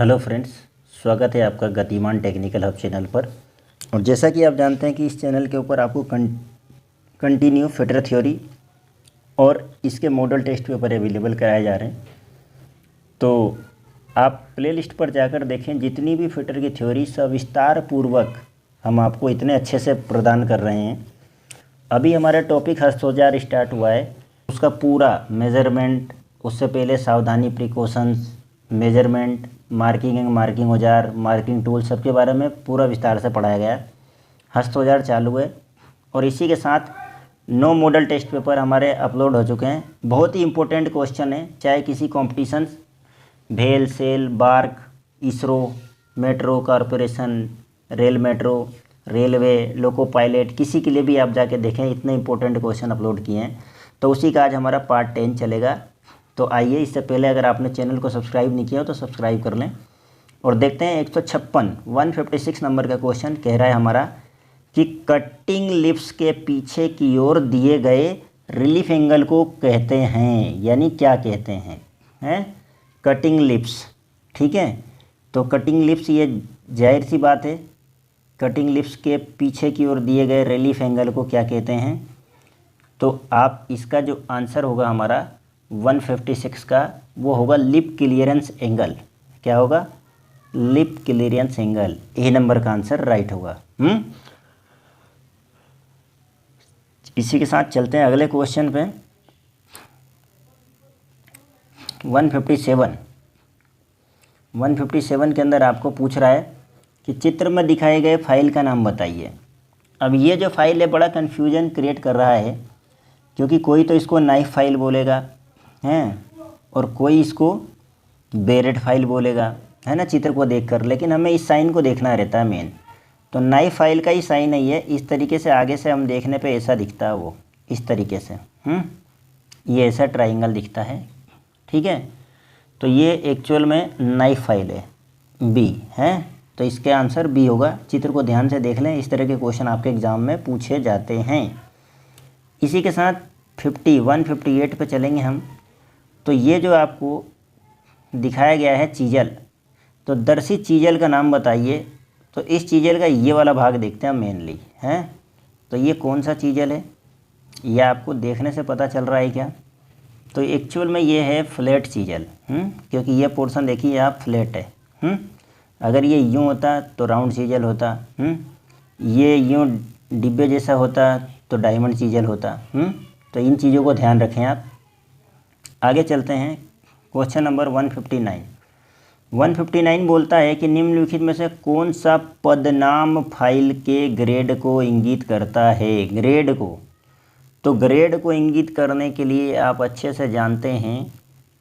Hello friends, स्वागत है आपका गतिमान टेक्निकल हब चैनल पर। और जैसा कि आप जानते हैं कि इस चैनल के ऊपर आपको कंटिन्यू फिटर थ्योरी और इसके मॉडल टेस्ट पेपर अवेलेबल कराए जा रहे हैं। तो आप प्लेलिस्ट पर जाकर देखें, जितनी भी फिटर की थ्योरी सविस्तार पूर्वक हम आपको इतने अच्छे से प्रदान कर रहे हैं। अभी हमारा टॉपिक हस्तौजार स्टार्ट हुआ है, उसका पूरा मेज़रमेंट, उससे पहले सावधानी, प्रिकॉशंस, मेजरमेंट, मार्किंग औजार, मार्किंग टूल, सबके बारे में पूरा विस्तार से पढ़ाया गया। हस्त औजार चालू है और इसी के साथ 9 मॉडल टेस्ट पेपर हमारे अपलोड हो चुके हैं। बहुत ही इंपॉर्टेंट क्वेश्चन है, चाहे किसी कॉम्पिटिशन, भेल, SAIL, BARC, ISRO, metro corporation, rail metro, railway, loco pilot, किसी के लिए भी आप जाके देखें, इतने इंपॉर्टेंट क्वेश्चन अपलोड किए हैं। तो उसी का आज हमारा पार्ट 10 चलेगा। तो आइए, इससे पहले अगर आपने चैनल को सब्सक्राइब नहीं किया हो तो सब्सक्राइब कर लें और देखते हैं 156 नंबर का क्वेश्चन। कह रहा है हमारा कि कटिंग लिप्स के पीछे की ओर दिए गए रिलीफ एंगल को कहते हैं, यानी क्या कहते हैं कटिंग लिप्स। ठीक है, तो कटिंग लिप्स, ये जाहिर सी बात है, कटिंग लिप्स के पीछे की ओर दिए गए रिलीफ एंगल को क्या कहते हैं। तो आप इसका जो आंसर होगा हमारा 156 का, वो होगा लिप क्लियरेंस एंगल। क्या होगा? Lip clearance angle. A number का आंसर राइट होगा। इसी के साथ चलते हैं अगले क्वेश्चन पे। 157 के अंदर आपको पूछ रहा है कि चित्र में दिखाए गए फाइल का नाम बताइए। अब ये जो फाइल है बड़ा कन्फ्यूजन क्रिएट कर रहा है, क्योंकि कोई तो इसको नाइफ फाइल बोलेगा हैं और कोई इसको बेरेट फाइल बोलेगा, है ना, चित्र को देखकर। लेकिन हमें इस साइन को देखना रहता है मेन। तो नाइफ फाइल का ही साइन है ये, इस तरीके से आगे से हम देखने पे ऐसा दिखता है, वो इस तरीके से ये ऐसा ट्राइंगल दिखता है। ठीक है, तो ये एक्चुअल में नाइफ फाइल है, बी है। तो इसके आंसर बी होगा। चित्र को ध्यान से देख लें, इस तरह के क्वेश्चन आपके एग्ज़ाम में पूछे जाते हैं। इसी के साथ 158 पे चलेंगे हम। तो ये जो आपको दिखाया गया है चीजल, तो दर्शित चीजल का नाम बताइए। तो इस चीजल का ये वाला भाग देखते हैं मेनली, हैं। तो ये कौन सा चीजल है, ये आपको देखने से पता चल रहा है क्या? तो एक्चुअल में ये है फ्लैट चीजल, क्योंकि ये पोर्शन देखिए आप फ्लैट है। अगर ये यूँ होता तो राउंड चीजल होता, ये यूँ डिब्बे जैसा होता तो डायमंड चीजल होता। तो इन चीज़ों को ध्यान रखें आप। आगे चलते हैं, क्वेश्चन नंबर 159 बोलता है कि निम्नलिखित में से कौन सा पदनाम फाइल के ग्रेड को इंगित करता है। ग्रेड को, तो ग्रेड को इंगित करने के लिए आप अच्छे से जानते हैं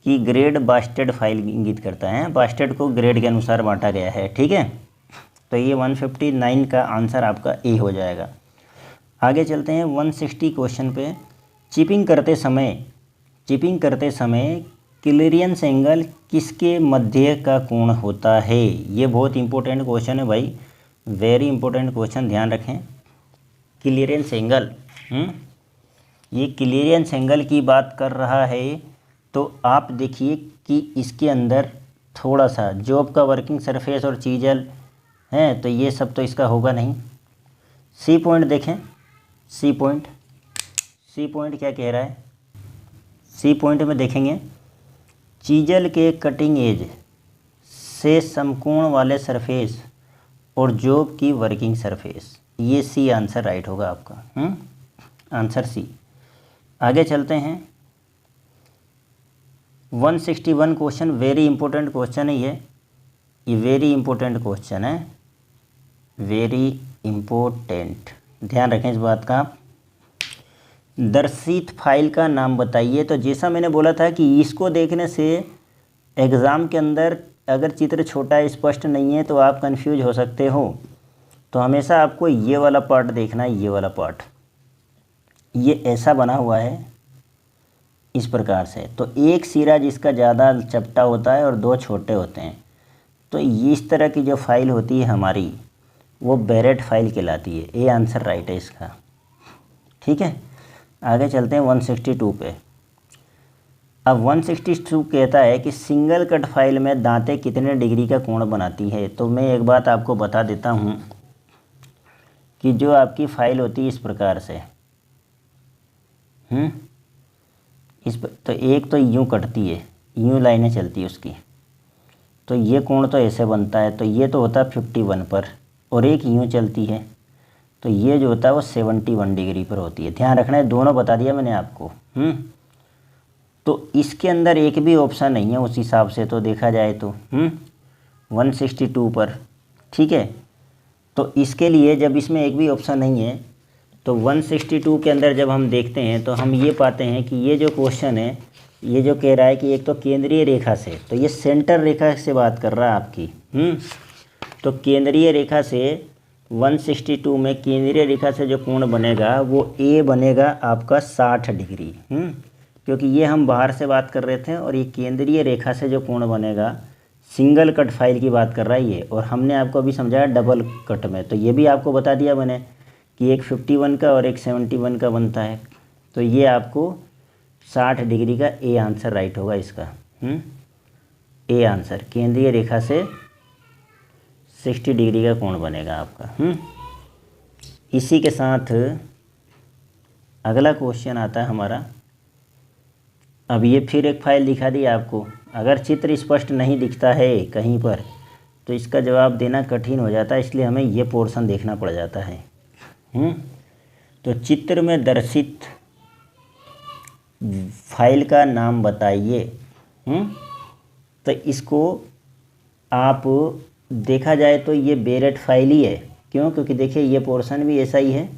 कि ग्रेड बास्टेड फाइल इंगित करता है। बास्टेड को ग्रेड के अनुसार बांटा गया है। ठीक है, तो ये 159 का आंसर आपका ए हो जाएगा। आगे चलते हैं 160 क्वेश्चन पे। चिपिंग करते समय क्लियरेंस एंगल किसके मध्य का कोण होता है। ये बहुत इंपॉर्टेंट क्वेश्चन है भाई, वेरी इंपॉर्टेंट क्वेश्चन, ध्यान रखें। क्लियरेंस एंगल, ये क्लियरेंस एंगल की बात कर रहा है। तो आप देखिए कि इसके अंदर थोड़ा सा जॉब का वर्किंग सरफेस और चीजल है, तो ये सब तो इसका होगा नहीं। सी पॉइंट देखें, सी पॉइंट क्या कह रहा है। सी पॉइंट में देखेंगे चीजल के कटिंग एज से समकोण वाले सरफेस और जॉब की वर्किंग सरफेस। ये सी आंसर राइट होगा आपका, आंसर सी। आगे चलते हैं 161 क्वेश्चन, वेरी इंपॉर्टेंट क्वेश्चन है ये वेरी इंपॉर्टेंट क्वेश्चन है, वेरी इंपॉर्टेंट, ध्यान रखें इस बात का। दर्शित फाइल का नाम बताइए। तो जैसा मैंने बोला था कि इसको देखने से एग्ज़ाम के अंदर अगर चित्र छोटा स्पष्ट नहीं है तो आप कंफ्यूज हो सकते हो। तो हमेशा आपको ये वाला पार्ट देखना है, ये वाला पार्ट, ये ऐसा बना हुआ है इस प्रकार से। तो एक सिरा जिसका ज़्यादा चपटा होता है और 2 छोटे होते हैं। तो इस तरह की जो फाइल होती है हमारी, वो बेरेट फाइल कहलाती है। ये आंसर राइट है इसका। ठीक है, आगे चलते हैं 162 पे। अब 162 कहता है कि सिंगल कट फाइल में दांतें कितने डिग्री का कोण बनाती है। तो मैं एक बात आपको बता देता हूँ कि जो आपकी फ़ाइल होती है इस प्रकार से, तो एक तो यूँ कटती है, यूँ लाइनें चलती है उसकी, तो ये कोण तो ऐसे बनता है, तो ये तो होता है 51 पर, और एक यूँ चलती है, तो ये जो होता है वो 71 डिग्री पर होती है। ध्यान रखना है, दोनों बता दिया मैंने आपको। तो इसके अंदर एक भी ऑप्शन नहीं है उस हिसाब से, तो देखा जाए तो 162 पर, ठीक है। तो इसके लिए जब इसमें एक भी ऑप्शन नहीं है, तो 162 के अंदर जब हम देखते हैं तो हम ये पाते हैं कि ये जो क्वेश्चन है, ये जो कह रहा है कि एक तो केंद्रीय रेखा से, तो ये सेंटर रेखा से बात कर रहा है आपकी। तो केंद्रीय रेखा से 162 में केंद्रीय रेखा से जो कोण बनेगा वो ए बनेगा आपका 60 डिग्री, क्योंकि ये हम बाहर से बात कर रहे थे, और ये केंद्रीय रेखा से जो कोण बनेगा सिंगल कट फाइल की बात कर रहा है ये। और हमने आपको अभी समझाया डबल कट में, तो ये भी आपको बता दिया मैंने कि एक 51 का और एक 71 का बनता है। तो ये आपको 60 डिग्री का ए आंसर राइट होगा इसका। ए आंसर, केंद्रीय रेखा से 60 डिग्री का कोण बनेगा आपका। इसी के साथ अगला क्वेश्चन आता है हमारा। अब ये फिर एक फाइल दिखा दी आपको। अगर चित्र स्पष्ट नहीं दिखता है कहीं पर तो इसका जवाब देना कठिन हो जाता है, इसलिए हमें ये पोर्शन देखना पड़ जाता है। तो चित्र में दर्शित फाइल का नाम बताइए। तो इसको आप देखा जाए तो ये बेरेट फाइल ही है। क्यों? क्योंकि देखिए ये पोर्शन भी ऐसा ही है,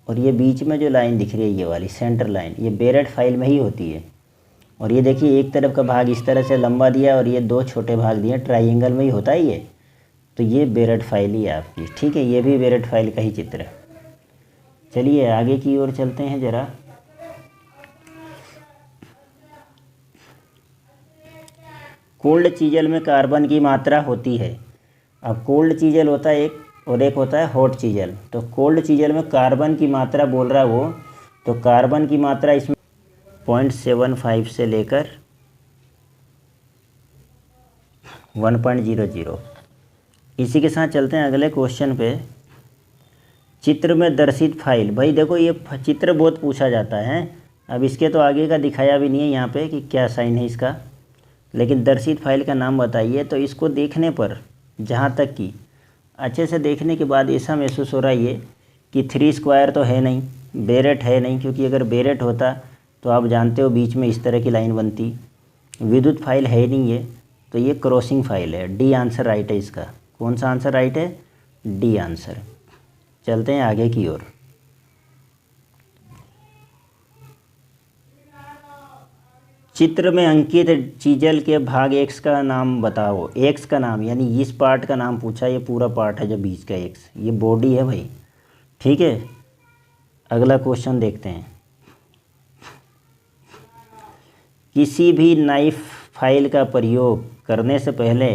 और ये बीच में जो लाइन दिख रही है ये वाली सेंटर लाइन, ये बेरेट फाइल में ही होती है। और ये देखिए एक तरफ का भाग इस तरह से लंबा दिया और ये दो छोटे भाग दिए, ट्राइंगल में ही होता है ये। तो ये बेरेट फाइल ही है आपकी, ठीक है। ये भी बेरेट फाइल का ही चित्र है। चलिए आगे की ओर चलते हैं ज़रा। कोल्ड चीजल में कार्बन की मात्रा होती है। अब कोल्ड चीजल होता है एक, और एक होता है हॉट चीजल। तो कोल्ड चीजल में कार्बन की मात्रा बोल रहा है वो, तो कार्बन की मात्रा इसमें 0.75 से लेकर 1.00। इसी के साथ चलते हैं अगले क्वेश्चन पे। चित्र में दर्शित फाइल, भाई देखो ये चित्र बहुत पूछा जाता है। अब इसके तो आगे का दिखाया भी नहीं है यहाँ पे कि क्या साइन है इसका, लेकिन दर्शित फाइल का नाम बताइए। तो इसको देखने पर, जहाँ तक कि अच्छे से देखने के बाद ऐसा महसूस हो रहा है ये कि 3 स्क्वायर तो है नहीं, बेरेट है नहीं, क्योंकि अगर बेरेट होता तो आप जानते हो बीच में इस तरह की लाइन बनती। विद्युत फाइल है नहीं ये, तो ये क्रॉसिंग फाइल है। डी आंसर राइट है इसका। कौन सा आंसर राइट है? D answer. चलते हैं आगे की ओर। चित्र में अंकित चीजल के भाग एक्स का नाम बताओ। एक्स का नाम यानी इस पार्ट का नाम पूछा, ये पूरा पार्ट है जो बीच का एक्स, ये बॉडी है भाई, ठीक है। अगला क्वेश्चन देखते हैं। किसी भी नाइफ फाइल का प्रयोग करने से पहले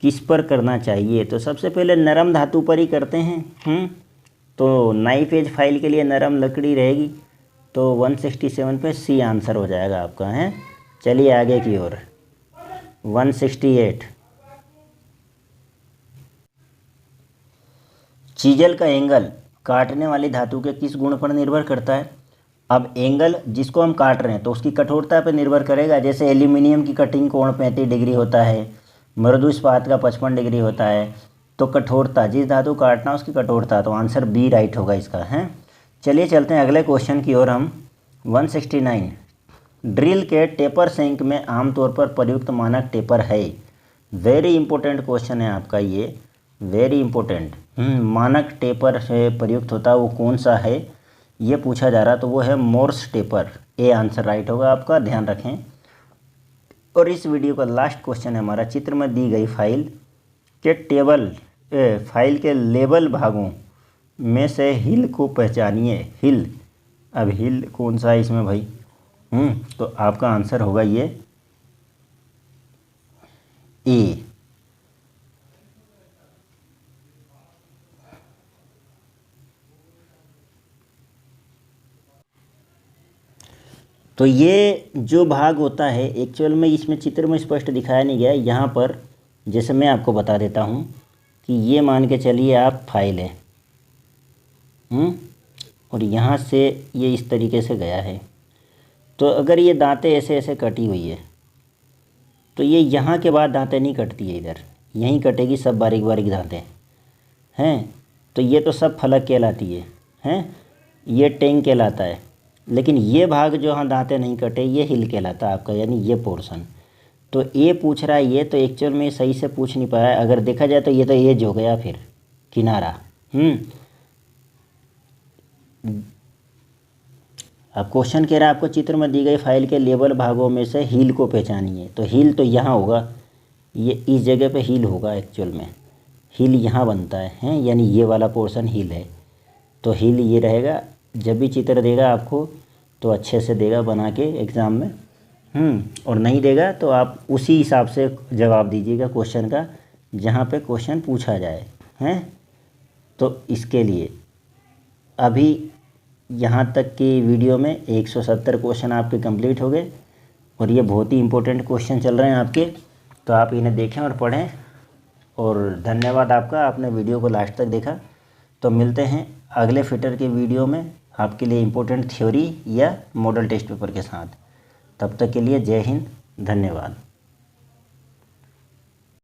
किस पर करना चाहिए? तो सबसे पहले नरम धातु पर ही करते हैं। तो नाइफ एज फाइल के लिए नरम लकड़ी रहेगी, तो 167 पे सी आंसर हो जाएगा आपका है। चलिए आगे की ओर। 168। चीजल का एंगल काटने वाली धातु के किस गुण पर निर्भर करता है? अब एंगल जिसको हम काट रहे हैं तो उसकी कठोरता पर निर्भर करेगा। जैसे एल्यूमिनियम की कटिंग कोण 35 डिग्री होता है, मृदु इस्पात का 55 डिग्री होता है। तो कठोरता, जिस धातु काटना उसकी कठोरता, तो आंसर बी राइट होगा इसका है। चलिए चलते हैं अगले क्वेश्चन की ओर हम। 169। ड्रिल के टेपर सिंक में आमतौर पर प्रयुक्त मानक टेपर है। वेरी इंपॉर्टेंट क्वेश्चन है आपका ये, वेरी इंपॉर्टेंट। मानक टेपर से प्रयुक्त होता है वो कौन सा है ये पूछा जा रहा, तो वो है Morse taper. A answer right होगा आपका, ध्यान रखें। और इस वीडियो का लास्ट क्वेश्चन है हमारा। चित्र में दी गई फाइल के फाइल के लेबल भागों में से हिल को पहचानिए। हिल, अब हिल कौन सा है इसमें भाई? तो आपका आंसर होगा ये ए। तो ये जो भाग होता है एक्चुअल में इसमें चित्र में स्पष्ट दिखाया नहीं गया है। यहाँ पर जैसे मैं आपको बता देता हूँ कि ये मान के चलिए आप फाइल है, और यहाँ से ये इस तरीके से गया है। तो अगर ये दांतें ऐसे ऐसे कटी हुई है तो ये यहाँ के बाद दांतें नहीं कटती है, इधर यहीं कटेगी सब बारीक बारीक दांतें हैं। तो ये तो सब फलक कहलाती है, हैं, ये टेंग कहलाता है। लेकिन ये भाग जो हाँ दांतें नहीं कटे ये हिल कहलाता है आपका, यानी ये पोर्शन। तो ए पूछ रहा है ये, तो एक्चुअल में सही से पूछ नहीं पाया। अगर देखा जाए तो ये तो एज हो गया फिर किनारा। अब क्वेश्चन कह रहा है आपको चित्र में दी गई फाइल के लेबल भागों में से हील को पहचानिए। तो हील तो यहाँ होगा, ये इस जगह पे हील होगा। एक्चुअल में हील यहाँ बनता है, यानी ये वाला पोर्शन हील है। तो हील ये रहेगा। जब भी चित्र देगा आपको तो अच्छे से देगा बना के एग्ज़ाम में, और नहीं देगा तो आप उसी हिसाब से जवाब दीजिएगा क्वेश्चन का जहाँ पे क्वेश्चन पूछा जाए, हैं। तो इसके लिए अभी यहाँ तक की वीडियो में 170 क्वेश्चन आपके कंप्लीट हो गए, और ये बहुत ही इम्पोर्टेंट क्वेश्चन चल रहे हैं आपके। तो आप इन्हें देखें और पढ़ें। और धन्यवाद आपका, आपने वीडियो को लास्ट तक देखा। तो मिलते हैं अगले फिटर के वीडियो में आपके लिए इम्पोर्टेंट थ्योरी या मॉडल टेस्ट पेपर के साथ। तब तक के लिए जय हिंद, धन्यवाद।